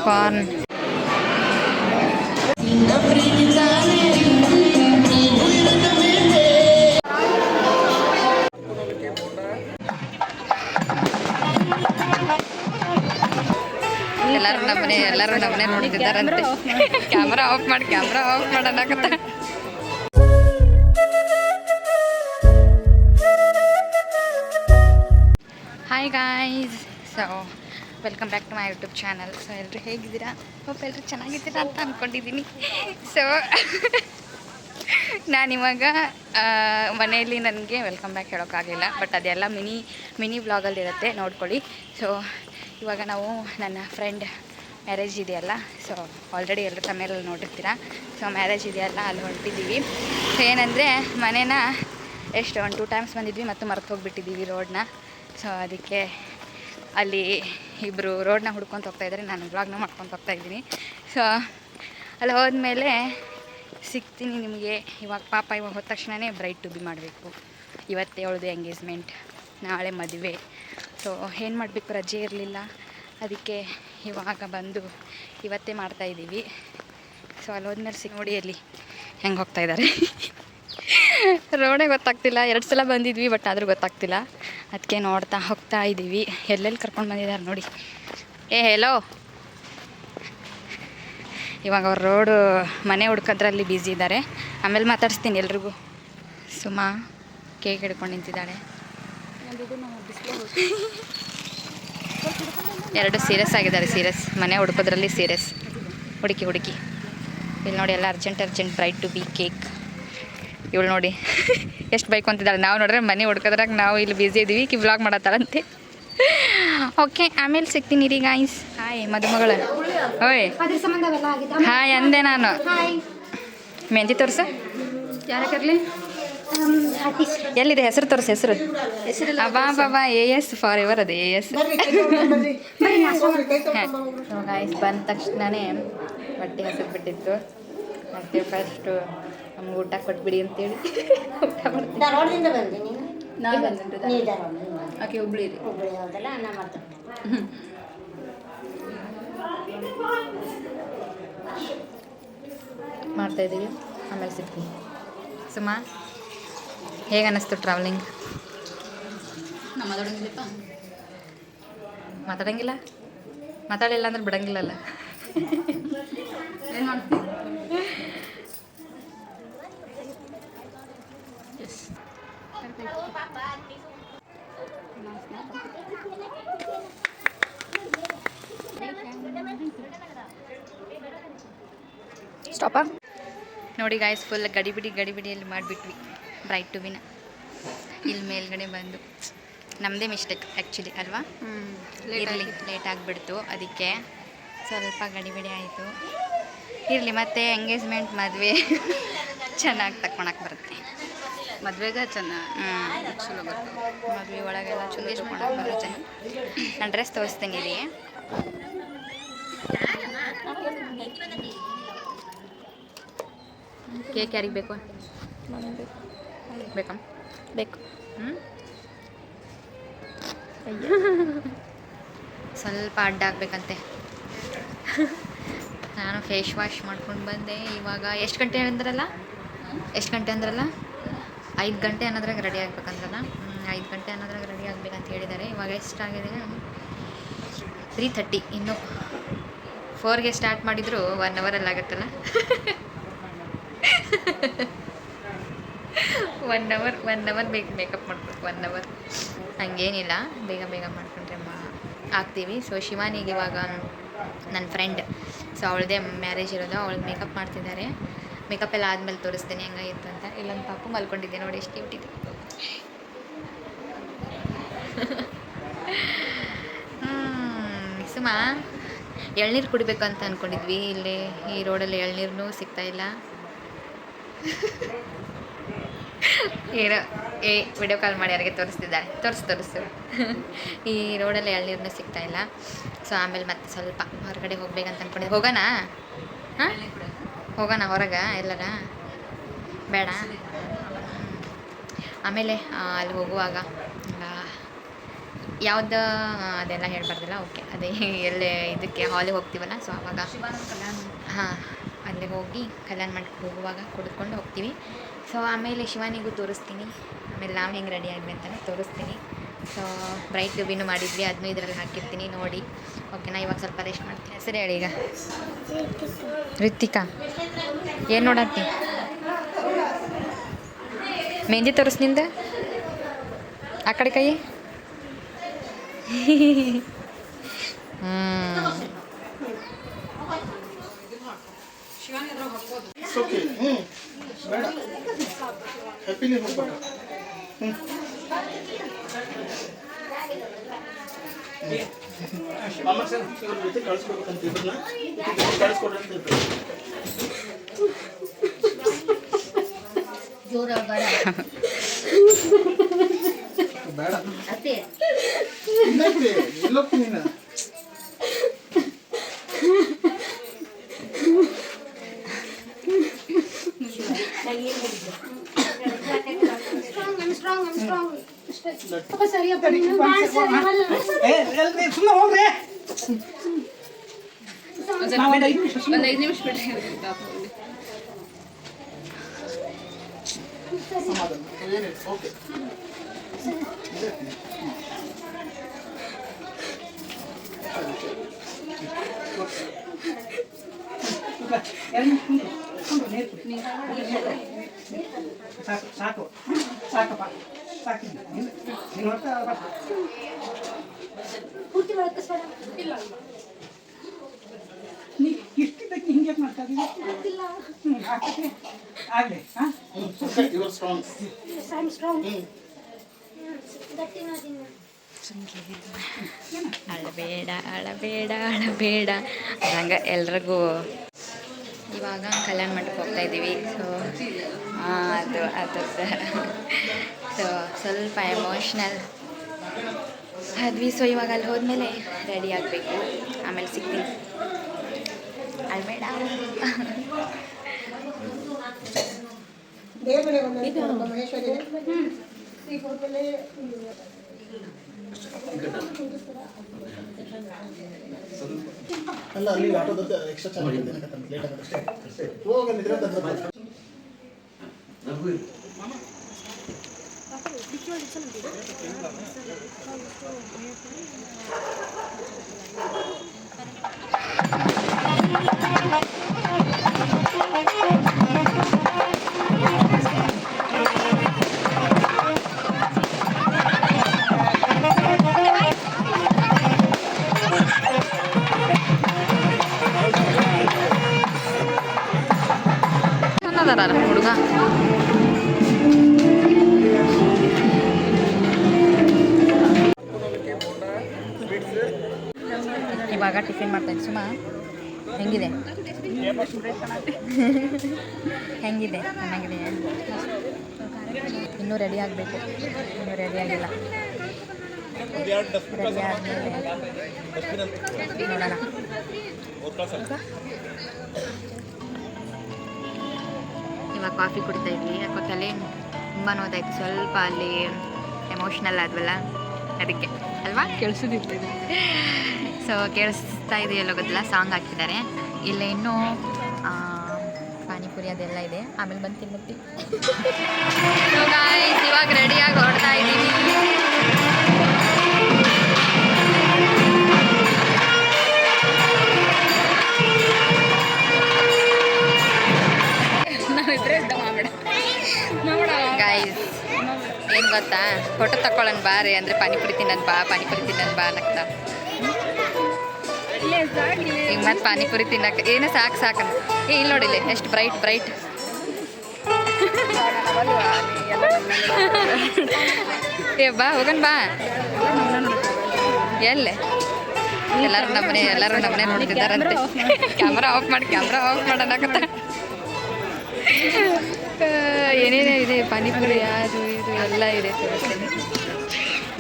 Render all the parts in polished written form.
Corn ಎಲ್ಲರೂ ನಮ್ಮನೆ ನೋಡ್ತಿದ್ದಾರಂತೆ. ಕ್ಯಾಮ್ರಾ ಆಫ್ ಮಾಡಣಕತ್ತ. Hi guys, so welcome back to my YouTube channel. So ಎಲ್ಲರೂ ಹೇಗಿದ್ದೀರಾ? ಹೋಪ್ ಎಲ್ಲರೂ ಚೆನ್ನಾಗಿದ್ದೀರಾ ಅಂತ ಅಂದ್ಕೊಂಡಿದ್ದೀನಿ. ಸೊ ನಾನಿವಾಗ ಮನೆಯಲ್ಲಿ ನನಗೆ ವೆಲ್ಕಮ್ ಬ್ಯಾಕ್ ಹೇಳೋಕ್ಕಾಗಲಿಲ್ಲ, ಬಟ್ ಅದೆಲ್ಲ ಮಿನಿ ವ್ಲಾಗಲ್ಲಿರುತ್ತೆ, ನೋಡ್ಕೊಳ್ಳಿ. ಸೊ ಇವಾಗ ನಾವು ನನ್ನ ಫ್ರೆಂಡ್ ಮ್ಯಾರೇಜ್ ಇದೆಯಲ್ಲ, ಸೊ ಆಲ್ರೆಡಿ ಎಲ್ಲರೂ ತಮ್ಮೇಲೆ ನೋಡಿರ್ತೀರ. ಸೊ ಮ್ಯಾರೇಜ್ ಇದೆಯಲ್ಲ, ಅಲ್ಲಿ ಹೊರಟಿದ್ದೀವಿ. ಸೊ ಏನಂದರೆ ಮನೇನ ಎಷ್ಟು 1-2 ಟೈಮ್ಸ್ ಬಂದಿದ್ವಿ ಮತ್ತು ಮರೆತು ಹೋಗಿಬಿಟ್ಟಿದ್ದೀವಿ ರೋಡನ್ನ. ಸೊ ಅದಕ್ಕೆ ಅಲ್ಲಿ ಇಬ್ಬರು ರೋಡನ್ನ ಹುಡ್ಕೊತ ಹೋಗ್ತಾಯಿದ್ದಾರೆ, ನಾನು ವ್ಲಾಗ್ನ ಮಾಡ್ಕೊತ ಹೋಗ್ತಾಯಿದ್ದೀನಿ. ಸೊ ಅಲ್ಲಿ ಹೋದ್ಮೇಲೆ ಸಿಗ್ತೀನಿ ನಿಮಗೆ. ಇವಾಗ ಹೋದ ತಕ್ಷಣವೇ ಬ್ರೈಡ್ ಟು ಬಿ ಮಾಡಬೇಕು. ಇವತ್ತೇ ಅವಳದು ಎಂಗೇಜ್ಮೆಂಟ್, ನಾಳೆ ಮದುವೆ. ಸೊ ಏನು ಮಾಡಬೇಕು, ರಜೆ ಇರಲಿಲ್ಲ, ಅದಕ್ಕೆ ಇವಾಗ ಬಂದು ಇವತ್ತೇ ಮಾಡ್ತಾಯಿದ್ದೀವಿ. ಸೊ ಅಲ್ಲಿ ಹೋದ್ಮೇಲೆ ನೋಡಿ ಅಲ್ಲಿ ಹೆಂಗೆ ಹೋಗ್ತಾಯಿದ್ದಾರೆ. ರೋಡೇ ಗೊತ್ತಾಗ್ತಿಲ್ಲ, 2 ಸಲ ಬಂದಿದ್ವಿ, ಬಟ್ ಆದರೂ ಗೊತ್ತಾಗ್ತಿಲ್ಲ. ಅದಕ್ಕೆ ನೋಡ್ತಾ ಹೋಗ್ತಾ ಇದ್ದೀವಿ. ಎಲ್ಲೆಲ್ಲಿ ಕರ್ಕೊಂಡು ಬಂದಿದ್ದಾರೆ ನೋಡಿ. ಹೆಲೋ, ಇವಾಗ ಅವ್ರು ರೋಡು ಮನೆ ಹುಡ್ಕೋದ್ರಲ್ಲಿ ಬ್ಯುಸಿ ಇದ್ದಾರೆ. ಆಮೇಲೆ ಮಾತಾಡಿಸ್ತೀನಿ ಎಲ್ರಿಗೂ. ಸುಮಾ ಕೇಕ್ ಹಿಡ್ಕೊಂಡು ನಿಂತಿದ್ದಾಳೆ. 2 ಸೀರಿಯಸ್ ಆಗಿದ್ದಾರೆ. ಸೀರಿಯಸ್ ಮನೆ ಹುಡ್ಕೋದ್ರಲ್ಲಿ ಸೀರಿಯಸ್. ಹುಡುಕಿ ಇಲ್ಲಿ ನೋಡಿ, ಎಲ್ಲ urgent bride to be cake. ಇವಳು ನೋಡಿ ಎಷ್ಟು ಬೈಕ್ ಅಂತಿದ್ದಾಳೆ. ನಾವು ನೋಡ್ರೆ ಮನೆ ಹುಡ್ಕೋದ್ರಾಗ ನಾವು ಇಲ್ಲಿ ಬ್ಯುಸಿ ಇದ್ದೀವಿ, ವ್ಲಾಗ್ ಮಾಡತ್ತಾಳಂತೆ. ಓಕೆ, ಆಮೇಲೆ ಸಿಗ್ತೀನಿ ರೀ ಗಾಯ್ಸ್. ಹಾಯ್ ಮದುಮಗಳ. ಓಯ್ ಹಾಯ್ ಅಂದೆ ನಾನು. ಮೆಹಂದಿ ತೋರ್ಸ, ಯಾರಕ್ಕಿರಲಿ, ಎಲ್ಲಿದೆ ಹೆಸರು ತೋರಿಸಿ. ಹೆಸರು ಬಾಬಾ AS ಫಾರ್ ಎವರ್, ಅದು AS. ಗಾಯ್ಸ್ ಬಂದ ತಕ್ಷಣವೇ ಹೊಟ್ಟೆ ಹೆಸರು ಬಿಟ್ಟಿತ್ತು. ಮತ್ತು ಫಸ್ಟು ನಮ್ಗೆ ಊಟ ಕೊಟ್ಬಿಡಿ ಅಂತೇಳಿ ಊಟ ಮಾಡ್ತೀನಿ. ಓಕೆ, ಹುಬ್ಳಿ ಮಾಡ್ತಾಯಿದ್ದೀವಿ. ಆಮೇಲೆ ಸಿಗ್ತೀನಿ. ಸುಮಾ ಹೇಗೆ ಅನ್ನಿಸ್ತು ಟ್ರಾವೆಲಿಂಗ್? ಮಾತಾಡಂಗಿಲ್ಲ, ಮಾತಾಡಿಲ್ಲ ಅಂದ್ರೆ ಬಿಡಂಗಿಲ್ಲಲ್ಲ. ಏನು ಮಾಡ್ತೀನಿ? ಸ್ಟಾಪ ನೋಡಿ ಗಾಯ್ಸ್, ಫುಲ್ ಗಡಿಬಿಡಿಯಲ್ಲಿ ಮಾಡಿಬಿಟ್ವಿ ಬ್ರೈಡ್ ಟು ಬಿನ. ಇಲ್ಲಿ ಮೇಲ್ಗಡೆ ಬಂದು ನಮ್ಮದೇ ಮಿಸ್ಟೇಕ್ ಆ್ಯಕ್ಚುಲಿ ಅಲ್ವಾ, ಇರಲಿ, ಲೇಟ್ ಆಗಿಬಿಡ್ತು, ಅದಕ್ಕೆ ಸ್ವಲ್ಪ ಗಡಿಬಿಡಿ ಆಯಿತು. ಇರಲಿ, ಮತ್ತು ಎಂಗೇಜ್ಮೆಂಟ್ ಮದುವೆ ಚೆನ್ನಾಗಿ ತಗೊಳಕ್ಕೆ ಬರುತ್ತೆ. ಮದುವೆಗೆ ಚೆನ್ನಾಗಿ ಚಲೋ ಬರುತ್ತೆ. ಮದುವೆ ಒಳಗೆಲ್ಲ ಚಲೋ ತಗೊಳಕ್ಕೆ ಬರುತ್ತೆ. ನಾನು ಡ್ರೆಸ್ ತೋರಿಸ್ತೀನಿ ರೀ. ಕೇಕ್ ಯಾರಿಗೆ ಬೇಕು? ಬೇಕಾ? ಬೇಕು. ಸ್ವಲ್ಪ ಅಡ್ಡ ಹಾಕ್ಬೇಕಂತೆ. ನಾನು ಫೇಸ್ ವಾಶ್ ಮಾಡ್ಕೊಂಡು ಬಂದೆ. ಇವಾಗ ಎಷ್ಟು ಗಂಟೆ ಅಂದ್ರಲ್ಲ 5 ಗಂಟೆ ಅನ್ನೋದ್ರಾಗ ರೆಡಿ ಆಗ್ಬೇಕಂದ್ರಲ್ಲ. 5 ಗಂಟೆ ಅನ್ನೋದ್ರಾಗ ರೆಡಿ ಆಗ್ಬೇಕಂತ ಹೇಳಿದ್ದಾರೆ. ಇವಾಗ ಎಷ್ಟಾಗಿದೆ? 3:30. ಇನ್ನು 4ಗೆ ಸ್ಟಾರ್ಟ್ ಮಾಡಿದ್ರು 1 ಅವರಲ್ಲಿ ಆಗುತ್ತಲ್ಲ. 1 ಅವರ್ ಬೇಕು ಮೇಕಪ್ ಮಾಡ್ಬೇಕು. 1 ಅವರ್ ಹಂಗೇನಿಲ್ಲ, ಬೇಗ ಮಾಡ್ಕೊಂಡ್ರೆ ಆಗ್ತೀವಿ. ಸೊ ಶಿವಾನಿಗೆ ಇವಾಗ ನನ್ನ ಫ್ರೆಂಡ್, ಸೊ ಅವಳದೇ ಮ್ಯಾರೇಜ್ ಇರೋದು, ಅವಳಿಗೆ ಮೇಕಪ್ ಮಾಡ್ತಿದ್ದಾರೆ. ಮೇಕಪ್ ಎಲ್ಲ ಆದಮೇಲೆ ತೋರಿಸ್ತೀನಿ ಹೆಂಗಾಗಿತ್ತು ಅಂತ. ಇಲ್ಲೊಂದು ಪಾಪು ಮಲ್ಕೊಂಡಿದ್ದೆ ನೋಡಿ, ಎಷ್ಟು ಕ್ಯೂಟ್ ಇದೆ. ಸುಮಾ ಎಳ್ನೀರು ಕುಡಿಬೇಕು ಅಂತ ಅಂದ್ಕೊಂಡಿದ್ವಿ. ಇಲ್ಲಿ ಈ ರೋಡಲ್ಲಿ ಎಳ್ನೀರನ್ನೂ ಸಿಗ್ತಾಯಿಲ್ಲ. ಏನೋ ವಿಡಿಯೋ ಕಾಲ್ ಮಾಡಿ ಯಾರಿಗೆ ತೋರಿಸ್ತಿದ್ದಾರೆ. ತೋರಿಸು ಈ ರೋಡಲ್ಲಿ ಎಳ್ನೀರನ್ನೂ ಸಿಗ್ತಾಯಿಲ್ಲ. ಸೊ ಆಮೇಲೆ ಮತ್ತೆ ಸ್ವಲ್ಪ ಹೊರಗಡೆ ಹೋಗ್ಬೇಕಂತ ಅಂದ್ಕೊಂಡಿದ್ದೆ. ಹೋಗೋಣ? ಹಾಂ, ಹೋಗೋಣ ಹೊರಗೆ ಎಲ್ಲರ ಬೇಡ. ಆಮೇಲೆ ಅಲ್ಲಿ ಹೋಗುವಾಗ ಯಾವ್ದು ಅದೆಲ್ಲ ಹೇಳ್ಬಾರ್ದಲ್ಲ. ಓಕೆ, ಅದೇ ಎಲ್ಲೇ ಇದಕ್ಕೆ ಹಾಲಿಗೆ ಹೋಗ್ತೀವಲ್ಲ, ಸೊ ಆವಾಗ ಹಾಂ ಅಲ್ಲಿ ಹೋಗಿ ಕಲ್ಯಾಣ ಮಂಟಪಕ್ಕೆ ಹೋಗುವಾಗ ಕುಡ್ಕೊಂಡು ಹೋಗ್ತೀವಿ. ಸೊ ಆಮೇಲೆ ಶಿವಾನಿಗೂ ತೋರಿಸ್ತೀನಿ. ಆಮೇಲೆ ನಾವು ಹೆಂಗೆ ರೆಡಿ ಆಗಿವಿ ಅಂತಲೇ ತೋರಿಸ್ತೀನಿ. ಸೊ ಬ್ರೈಟ್ ಟ್ಯೂಬಿನೂ ಮಾಡಿದ್ವಿ, ಅದನ್ನೂ ಇದರಲ್ಲಿ ಹಾಕಿರ್ತೀನಿ ನೋಡಿ. ಓಕೆನಾ, ಇವಾಗ ಸ್ವಲ್ಪ ರೆಸ್ಟ್ ಮಾಡ್ತೀನಿ. ಹೆಸರು ಹೇಳಿ ಈಗ. ರಿತಿಕಾ. ಏನು ನೋಡತ್ತಿ? ಮೆಹಂದಿ ತೋರಿಸ್ ನಿಂದ ಆ ಕಡೆ ಕೈ. ಒಂದು 5 ನಿಮಿಷ ಬಿಟ್ಟು ಸಾಕು ಸಾಕಪ್ಪ ಸಾಕು. ನೀ ಇಷ್ಟಿದ್ದಕ್ಕೆ ಹಿಂಗೆ ಮಾಡ್ತಾ ಇದ್ದೀವಿ. ಆಗಲಿ. ಅಳಬೇಡ ಅಳಬೇಡ ಅಳಬೇಡ ಹಂಗೆ ಎಲ್ರಿಗೂ. ಇವಾಗ ಕಲ್ಯಾಣ ಮಂಟಪಕ್ಕೆ ಹೋಗ್ತಾ ಇದ್ದೀವಿ. ಸೊ ಅದು ಸೊ ಸ್ವಲ್ಪ ಎಮೋಷ್ನಲ್ ಆದ್ವಿ. ಸೊ ಇವಾಗ ಅಲ್ಲಿ ಹೋದ್ಮೇಲೆ ರೆಡಿ ಆಗಬೇಕು, ಆಮೇಲೆ ಸಿಗ್ತೀನಿ. ಅಳಬೇಡ. ಅಲ್ಲ ಅಲ್ಲಿ ಆಟೋದ ಎಕ್ಸ್ಟ್ರಾ ಚಾರ್ಜ್ ಇದೆ, ಲೇಟ್ ಆಗುತ್ತೆ ಅಷ್ಟೇ. ಹೋಗಂದಿದ್ರೆ ಹುಡುಗ ಇವಾಗ ಟಿಫಿನ್ ಮಾಡ್ತಾಯಿದ್ದೆ. ಸುಮಾ ಹೆಂಗಿದೆ? ಹೆಂಗಿದೆ? ಚೆನ್ನಾಗಿದೆ. ಇನ್ನೂ ರೆಡಿ ಆಗಬೇಕು, ಇನ್ನೂ ರೆಡಿ ಆಗಿಲ್ಲ. ರೆಡಿ ಆದಮೇಲೆ ನೋಡೋಣ. ಇವಾಗ ಕಾಫಿ ಕುಡಿತಾ ಇದ್ವಿ. ಯಾಕೋ ತಲೆ ತುಂಬ ನೋದಾಯ್ತು ಸ್ವಲ್ಪ, ಅಲ್ಲಿ ಎಮೋಷ್ನಲ್ ಆದ್ವಲ್ಲ ಅದಕ್ಕೆ ಅಲ್ವಾ. ಕೇಳಿಸೋದಿಲ್ಲ. ಸೊ ಕೇಳಿಸ್ತಾ ಇದೆಯಲ್ಲ ಗೊತ್ತಿಲ್ಲ, ಸಾಂಗ್ ಹಾಕಿದ್ದಾರೆ. ಇಲ್ಲ ಇನ್ನೂ ಪಾನಿಪುರಿ ಅದೆಲ್ಲ ಇದೆ, ಆಮೇಲೆ ಬಂದು ತಿನ್ನುತ್ತೀವಿ. ಇವಾಗ ರೆಡಿಯಾಗಿ ಹೊರಡ್ತಾ ಇದ್ದೀವಿ. ಗೈಸ್ ಏನು ಗೊತ್ತಾ, ಫೋಟೋ ತಗೊಳ್ಳೋಣ ಬಾರಿ ಅಂದರೆ ಪಾನಿಪುರಿ ತಿನ್ನೋಣ ಬಾ, ಪಾನಿಪುರಿ ತಿನ್ನೋಣ ಬಾ ಅನ್ನಕ್ತಾ. ಈಗ ಮತ್ತೆ ಪಾನಿಪುರಿ ತಿನ್ನಕ್ಕೆ ಏನು ಸಾಕು ಸಾಕಂತ. ಇಲ್ಲಿ ನೋಡಿಲ್ಲ ಎಷ್ಟು ಬ್ರೈಟ್ ಬ್ರೈಟ್. ಏ ಬಾ ಹೋಗೋಣ ಬಾ. ಎಲ್ಲೇ ಎಲ್ಲರೂ ನಮ್ಮನೆ ನೋಡ್ತಿದ್ದಾರಂತೆ. Camera of ಮಾಡೋಣಕತ್ತ. ಏನೇನೇ ಇದೆ, ಪಾನಿಪುರಿ ಅದು ಇದು ಎಲ್ಲ ಇದೆ.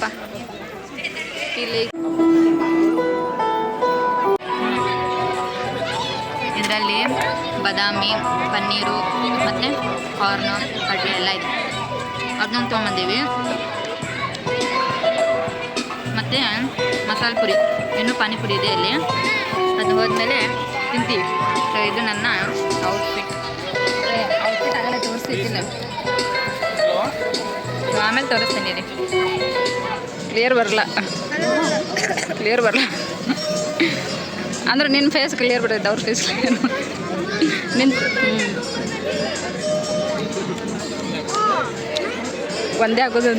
ಬಾ ಇಲ್ಲಿ ಇದರಲ್ಲಿ ಬಾದಾಮಿ ಪನ್ನೀರು ಮತ್ತು ಕಾರ್ನು ಕಡಲೆ ಎಲ್ಲ ಇದೆ. ಅದನ್ನೊಂದು ತೊಗೊಂಬಂದೀವಿ. ಮತ್ತು ಮಸಾಲೆ ಪುರಿ, ಇನ್ನೂ ಪಾನಿಪುರಿ ಇದೆ ಇಲ್ಲಿ, ಅದು ಹೋದ್ಮೇಲೆ ತಿಂತೀವಿ. ಸೊ ಇದು ನನ್ನ ಔಟ್ಫಿಟ್ ಆಗಲ್ಲ ತೋರಿಸ್ತಿದ್ದೀನಿ, ಆಮೇಲೆ ತೋರಿಸ್ತೀನಿ ರೀ. ಕ್ಲಿಯರ್ ಬರಲ್ಲ ಅಂದ್ರೆ ನಿನ್ನ ಫೇಸ್ ಕ್ಲಿಯರ್ ಬರ್ತೈತೆ, ಅವ್ರ ಫೇಸ್ ಕ್ಲಿಯರ್ ನಿನ್ನ ಒಂದೇ ಆಗೋದು.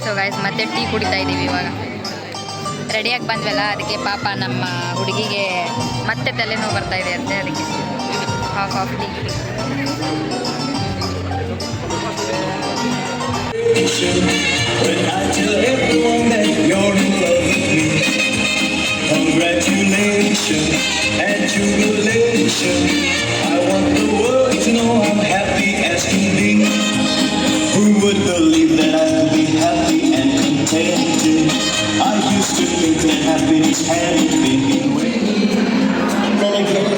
ಸೊ ಗೈಸ್ ಮತ್ತೆ ಟೀ ಕುಡಿತಾ ಇದ್ದೀವಿ ಇವಾಗ. ರೆಡಿಯಾಗಿ ಬಂದ್ವಲ್ಲ, ಅದಕ್ಕೆ ಪಾಪ ನಮ್ಮ ಹುಡುಗಿಗೆ ಮತ್ತೆ ತಲೆನೋವು ಬರ್ತಾ ಇದೆ ಅಂತೆ, ಅದಕ್ಕೆ ಕಾಫಿ ಟೀ ಕುಡಿ. When I tell everyone that you're in love with me, congratulations and jubilation. I want the world to know I'm happy as can be. Who would believe that I could be happy and contented? I used to think that happiness had been away. Then again,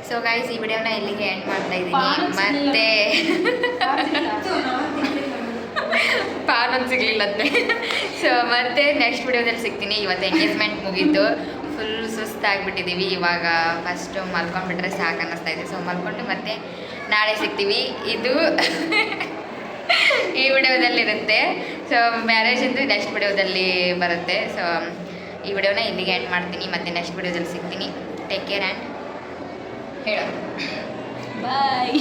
so guys ಈ ವಿಡಿಯೋನ ಇಲ್ಲಿಗೆ end ಮಾಡ್ತಾ ಇದ್ದೀನಿ. ಮತ್ತೆ ಪಾನೊಂದು ಸಿಗ್ಲಿಲ್ಲಂತೆ. So ಮತ್ತೆ next ವಿಡಿಯೋದಲ್ಲಿ ಸಿಗ್ತೀನಿ. ಇವತ್ತು ಎಂಗೇಜ್ಮೆಂಟ್ ಮುಗೀತು, ಫುಲ್ ಸುಸ್ತಾಗ್ಬಿಟ್ಟಿದ್ದೀವಿ. ಇವಾಗ ಫಸ್ಟು ಮಲ್ಕೊಂಡ್ಬಿಟ್ರೆ ಸಾಕು ಅನ್ನಿಸ್ತಾ ಇದೆ. ಸೊ ಮಲ್ಕೊಂಡು ಮತ್ತೆ ನಾಳೆ ಸಿಗ್ತೀವಿ. ಇದು ಈ ವಿಡಿಯೋದಲ್ಲಿರುತ್ತೆ. ಸೊ ಮ್ಯಾರೇಜಿಂದು ನೆಕ್ಸ್ಟ್ ವಿಡಿಯೋದಲ್ಲಿ ಬರುತ್ತೆ. ಸೊ ಈ ವಿಡಿಯೋನ ಇಲ್ಲಿಗೆ ಎಂಡ್ ಮಾಡ್ತೀನಿ. ಮತ್ತೆ ನೆಕ್ಸ್ಟ್ ವಿಡಿಯೋದಲ್ಲಿ ಸಿಗ್ತೀನಿ. ಟೇಕ್ ಕೇರ್ ಆ್ಯಂಡ್ ಹೇಳೋ ಬಾಯ್.